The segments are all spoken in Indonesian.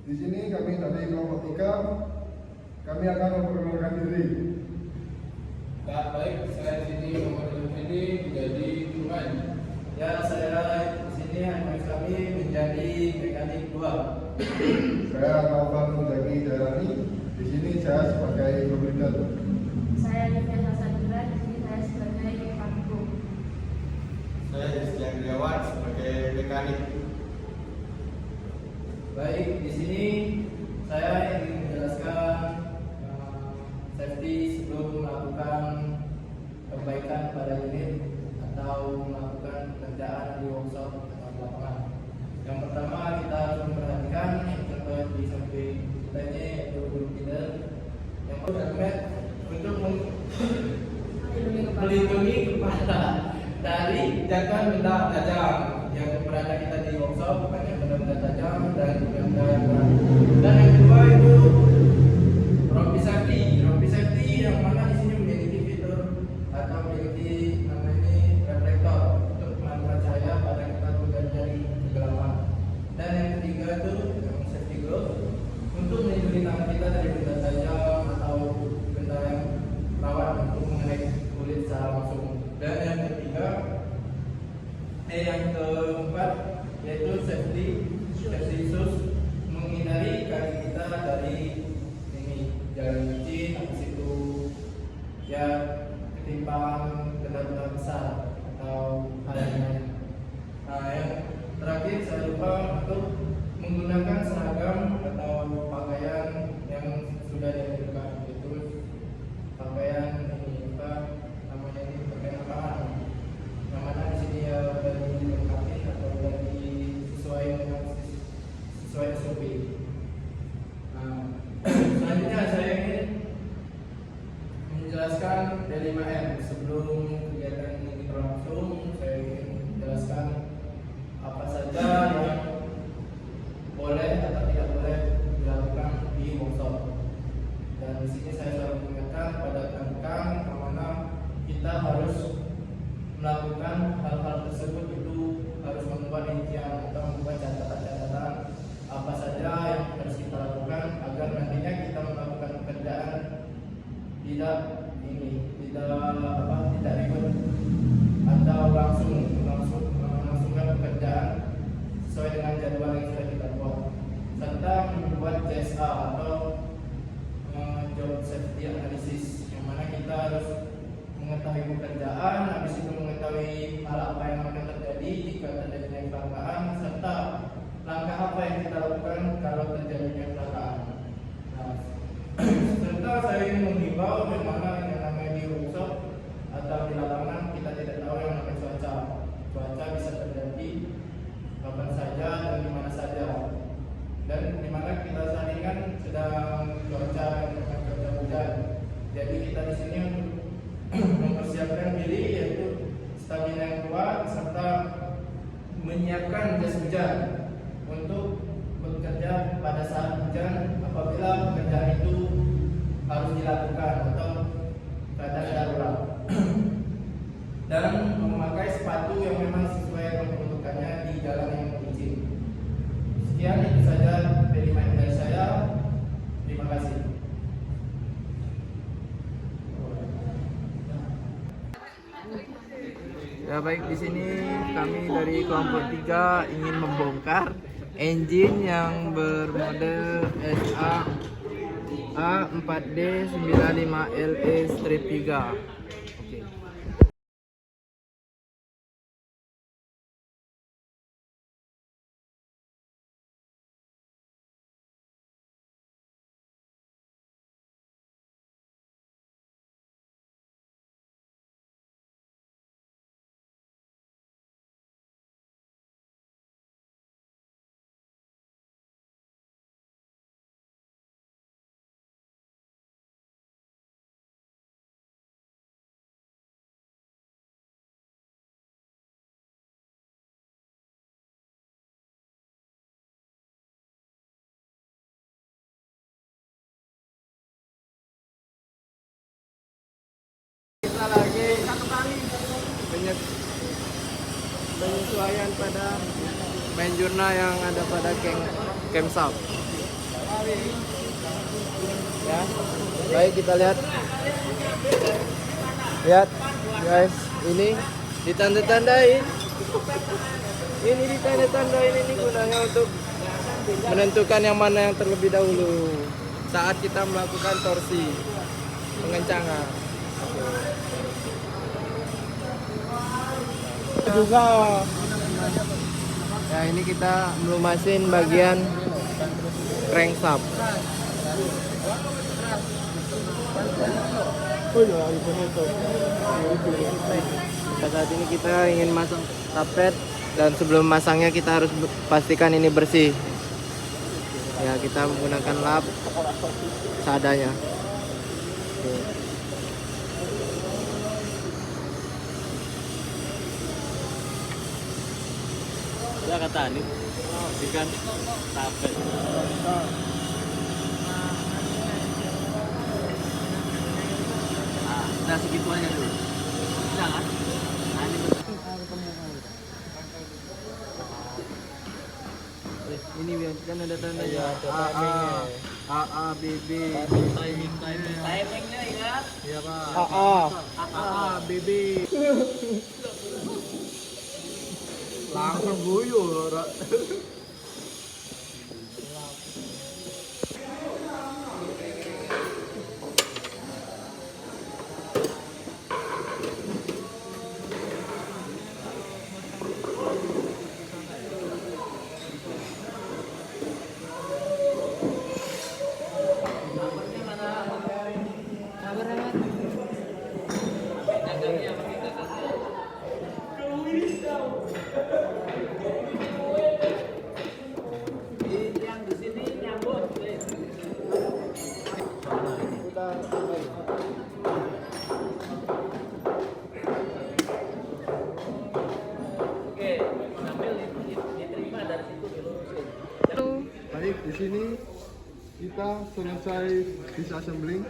Di sini kami dari kelompok 3, kami akan memperkenalkan diri. Baik, saya di sini Muhammad Effendi menjadi Tuhan. Ya, saya di sini kami menjadi mekanik 2. Saya Taufan Muzaki Jarani. Di sini saya sebagai komputer. Saya Livia Hasanura, di sini saya sebagai Pangku. Saya Rizky Andriawan sebagai mekanik. Baik, di sini saya ingin menjelaskan safety sebelum melakukan perbaikan pada unit atau melakukan pekerjaan di workshop atau di lapangan. Yang pertama kita harus memperhatikan yang terdapat di samping kita ini yaitu guru feeder yang helmet untuk melindungi kepala dari jangkauan benda tajam yang berada kita di workshop, banyak benda-benda tajam dan benda yang berat. Dan yang kedua itu rompi safety yang mana di sini memiliki fitur atau memiliki namanya reflektor untuk memantul cahaya pada kita bekerja dari kegelapan. Dan yang ketiga itu yang safety glove untuk melindungi tangan kita dari benda tajam atau benda yang rawan untuk mengenai kulit secara langsung. Dan yang ketiga, yang keempat yaitu safety shoes menghindari kaki kita dari ini jalan licin, habis itu ya ketimpangan benda-benda besar atau hal yang lain. Nah, yang terakhir saya lupa untuk menggunakan seragam atau pakaian yang sudah dianjurkan, yaitu pakaian ini apa namanya ini pakaian lapangan. Yang mana di sini ya sudah dilengkapi atau sudah sesuai SOP. Nah, selanjutnya saya ingin menjelaskan dari 5M. Sebelum kegiatan ini berlangsung, saya ingin menjelaskan apa saja yang boleh atau tidak boleh dilakukan di workshop. Dan di sini saya selalu mengingatkan pada rekan-rekan mana kita harus melakukan hal-hal tersebut itu harus membuat rincian atau membuat catatan-catatan apa saja yang harus kita lakukan agar nantinya kita melakukan pekerjaan tidak ribet atau langsungkan pekerjaan sesuai dengan jadwal yang sudah kita buat, serta membuat JSA atau job safety analysis yang mana kita harus mengetahui pekerjaan, habis itu mengetahui hal apa yang akan terjadi jika terjadinya kecelakaan, serta langkah apa yang kita lakukan kalau terjadinya kecelakaan. Nah, serta saya ingin menghimbau bagaimana yang namanya di workshop atau di lapangan kita tidak tahu yang namanya cuaca. Cuaca bisa terjadi kapan saja dan di mana saja. Dan di mana kita saat ini kan sedang cuaca hujan. Jadi kita di sini mempersiapkan diri yaitu stamina yang kuat serta menyiapkan jas hujan untuk bekerja pada saat hujan apabila pekerjaan itu harus dilakukan atau keadaan darurat. Dan memakai sepatu yang memang sesuai dengan peruntukannya di jalan yang licin. Sekian itu saja dari saya. Terima kasih. Ya baik, di sini kami dari kelompok 3 ingin membongkar engine yang bermodel SA A4D95LE-3. Oke. Kita lagi penyesuaian pada main jurnal yang ada pada camp South. Ya, baik kita lihat. Lihat, guys, ini ditanda-tandain. Ini ditanda-tandain ini gunanya untuk menentukan yang mana yang terlebih dahulu saat kita melakukan torsi pengencangan. Juga. Ya, ini kita melumasin bagian crankshaft. Saat ini kita ingin masang tapet dan sebelum masangnya kita harus pastikan ini bersih. Ya, kita menggunakan lap seadanya. Oke. Ya kata ini, ikan tapet. Nah segitu aja dulu. Jangan. Ini biar kan ada tandanya A B B. Timingnya ingat. Iya Pak. A B B. Langsung guyur. Baik, di sini kita selesai disassembling.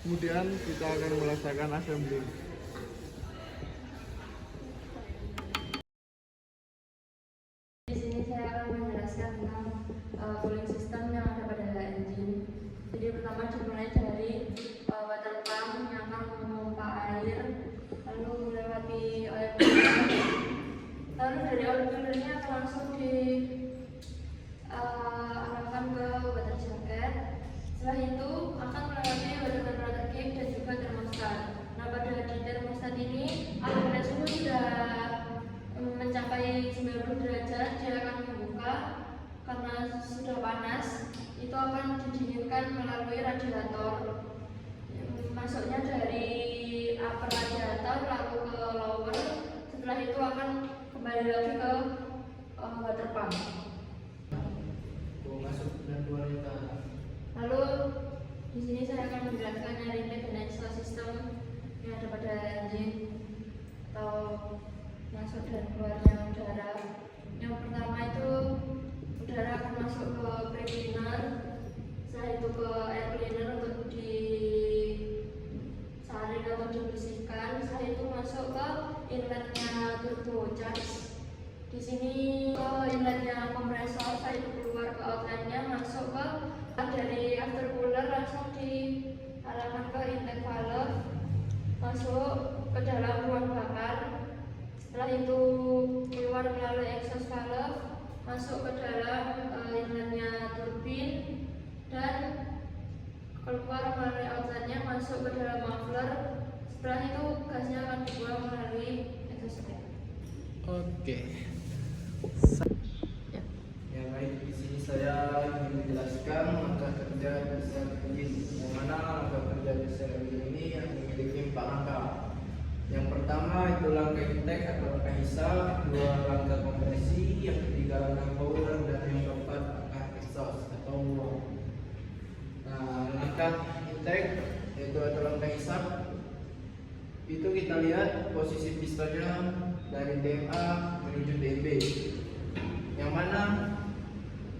Kemudian kita akan melaksanakan assembling. Di sini saya akan menjelaskan tentang cooling system yang ada pada engine. Jadi pertama dimulai dari water pump yang akan memompa air, lalu melewati oil filter, lalu dari oil filternya akan langsung diarahkan ke water jacket. Setelah itu akan melewati water temperature gauge dan juga termostat. Nah, pada di termostat ini apabila suhu sudah mencapai 90 derajat, dia akan membuka karena sudah panas. Itu akan didinginkan melalui radiator. Masuknya dari upper radiator lalu ke lower. Setelah itu akan kembali lagi ke water pump. Masuk dan keluarnya ke atas. Lalu di sini saya akan menjelaskan dari intake dan exhaust system yang ada pada engine atau masuk dan keluarnya udara. Yang pertama itu udara akan masuk ke pre-cleaner, setelah itu ke air cleaner untuk disaring atau dibersihkan. Setelah itu masuk ke inletnya turbocharge. Di sini ke inletnya kompresor, setelah itu keluar ke outletnya, masuk ke dari aftercooler langsung diarahkan ke intake valve, masuk ke dalam ruang bakar. Setelah itu keluar melalui exhaust valve, masuk ke dalam inletnya turbin, dan keluar melalui outletnya, masuk ke dalam muffler. Setelah itu gasnya akan dibuang melalui exhaust fan. Oke. Ya baik, di sini saya ingin menjelaskan langkah kerja besar engine. Yang mana langkah kerja besar engine ini yang memiliki 4 langkah. Yang pertama itu langkah intake atau langkah hisap, kedua langkah kompresi, yang ketiga langkah power, dan yang keempat langkah exhaust atau buang. Nah, langkah intake yaitu atau langkah hisap itu kita lihat posisi pistonnya dari DMA menuju DB, yang mana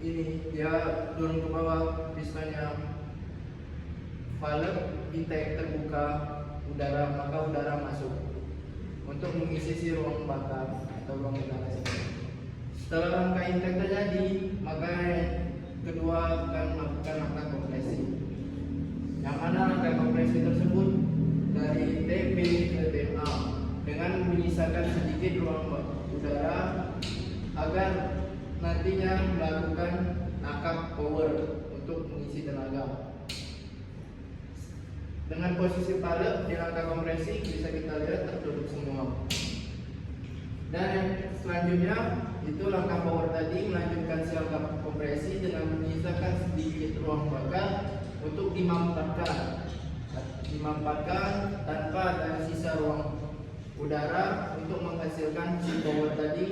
ini dia turun ke bawah, pistonnya valve intake terbuka, udara, maka udara masuk untuk mengisi si ruang bakar atau ruang udara sini. Setelah langkah intake terjadi, maka kedua akan melakukan langkah kompresi. Yang mana langkah kompresi tersebut dari TB ke TMA dengan menyisakan sedikit ruang udara agar nantinya melakukan nakap power untuk mengisi tenaga. Dengan posisi pilot di langkah kompresi bisa kita lihat tertutup semua. Dan yang selanjutnya itu langkah power tadi melanjutkan si langkah kompresi dengan menyisakan sedikit ruang bakar untuk dimampatkan tanpa ada sisa ruang udara untuk menghasilkan si power tadi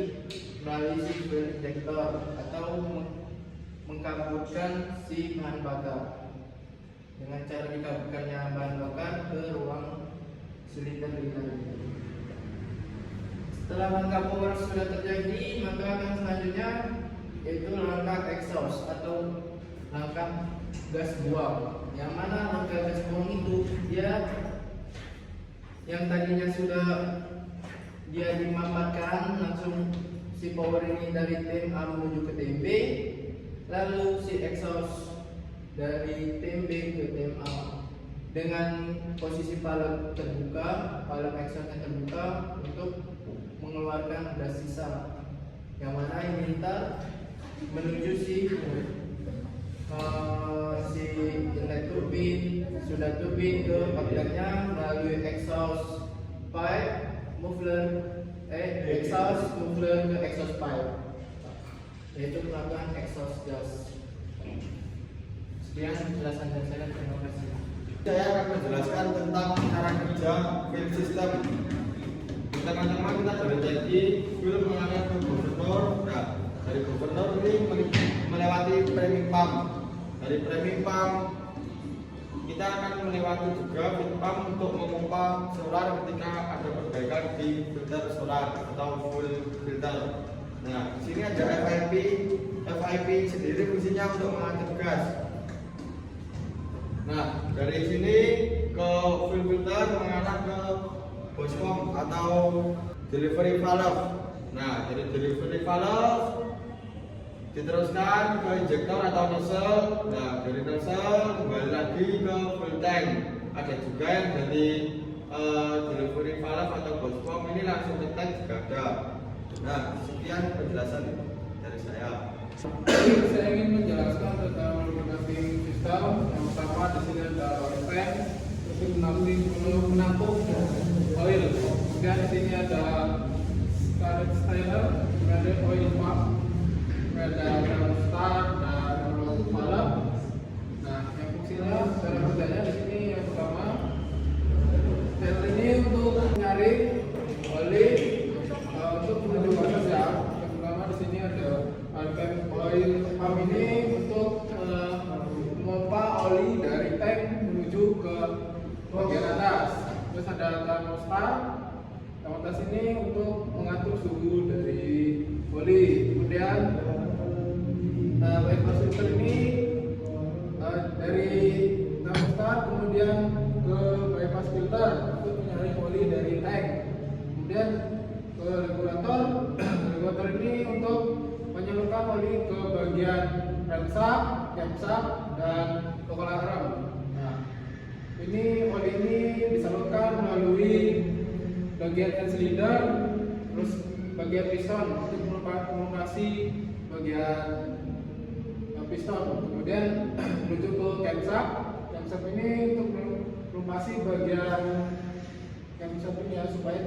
melalui si fuel injector atau mengkaburkan si bahan bakar dengan cara dikaburkannya bahan bakar ke ruang silinder ini. Setelah langkah power sudah terjadi, maka yang selanjutnya yaitu langkah exhaust atau langkah gas buang. Yang mana langkah gas buang itu dia yang tadinya sudah dia dimampatkan langsung si power ini dari tim A menuju ke tim B, lalu si exhaust dari tim B ke tim A dengan posisi palem terbuka, palem exhaustnya terbuka untuk mengeluarkan gas sisa, yang mana ini ntar menuju si inlet turbin, sudah turbin ke outletnya melalui exhaust muffler ke exhaust pipe, yaitu melakukan exhaust gas. Sekian penjelasan dari saya, terima kasih. Saya akan menjelaskan tentang cara kerja fuel system. Teman-teman, kita sudah jadi fuel mengalir ke gubernur. Nah, dari gubernur ini melewati priming pump. Dari priming pump kita akan melewati juga feed pump untuk memompa solar ketika ada perbaikan di filter solar atau full filter. Nah, di sini ada FIP sendiri fungsinya untuk mengatur gas. Nah, dari sini ke full filter mengarah ke bospom atau delivery valve. Nah, dari delivery valve diteruskan ke injektor atau nozzle. Nah, dari nozzle kembali lagi ke full tank. Ada juga yang dari delivery valve atau bospom ini langsung ke tank juga ada. Nah, sekian penjelasan dari saya. Saya ingin menjelaskan tentang lubricating system. Yang pertama di sini ada oil tank untuk menampung oil. Kemudian di sini ada current styler, ada oil pump, ada thermostat dan valve. Nah, yang fungsinya cara kerjanya di sini yang pertama, styler ini untuk menyaring oli untuk menuju proses ya. Yang pertama di sini ada oil pump ini untuk memompa oli dari tank menuju ke bagian atas. Terus ada thermostat. Thermostat ini untuk mengatur suhu dari oli. Kemudian bypass filter ini dari thermostat kemudian ke bypass filter untuk menyaring oli dari tank. Kemudian ke regulator ini untuk menyalurkan oli ke bagian camshaft dan coil arm. Nah, ini oli ini disalurkan melalui bagian end cylinder, terus bagian piston untuk melumasi bagian piston. Kemudian menuju ke camshaft. Camshaft ini untuk melumasi bagian camshaft ini ya, supaya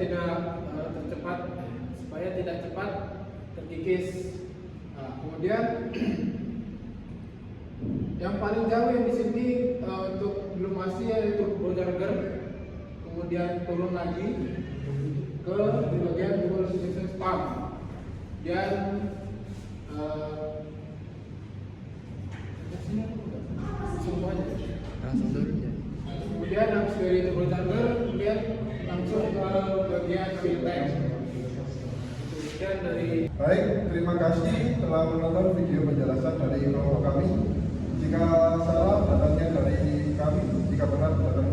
tidak cepat terkikis. Nah, kemudian yang paling jauh yang di sini untuk dilumasi yaitu bowjarger, kemudian turun lagi ke di bagian dual resistance pump dan semuanya Langsung turun ya. kemudian langsung dari double charger kemudian langsung ke bagian fuel tank. Kemudian dari Baik, terima kasih telah menonton video penjelasan dari kelompok kami. Jika salah datangnya dari kami, jika benar datangnya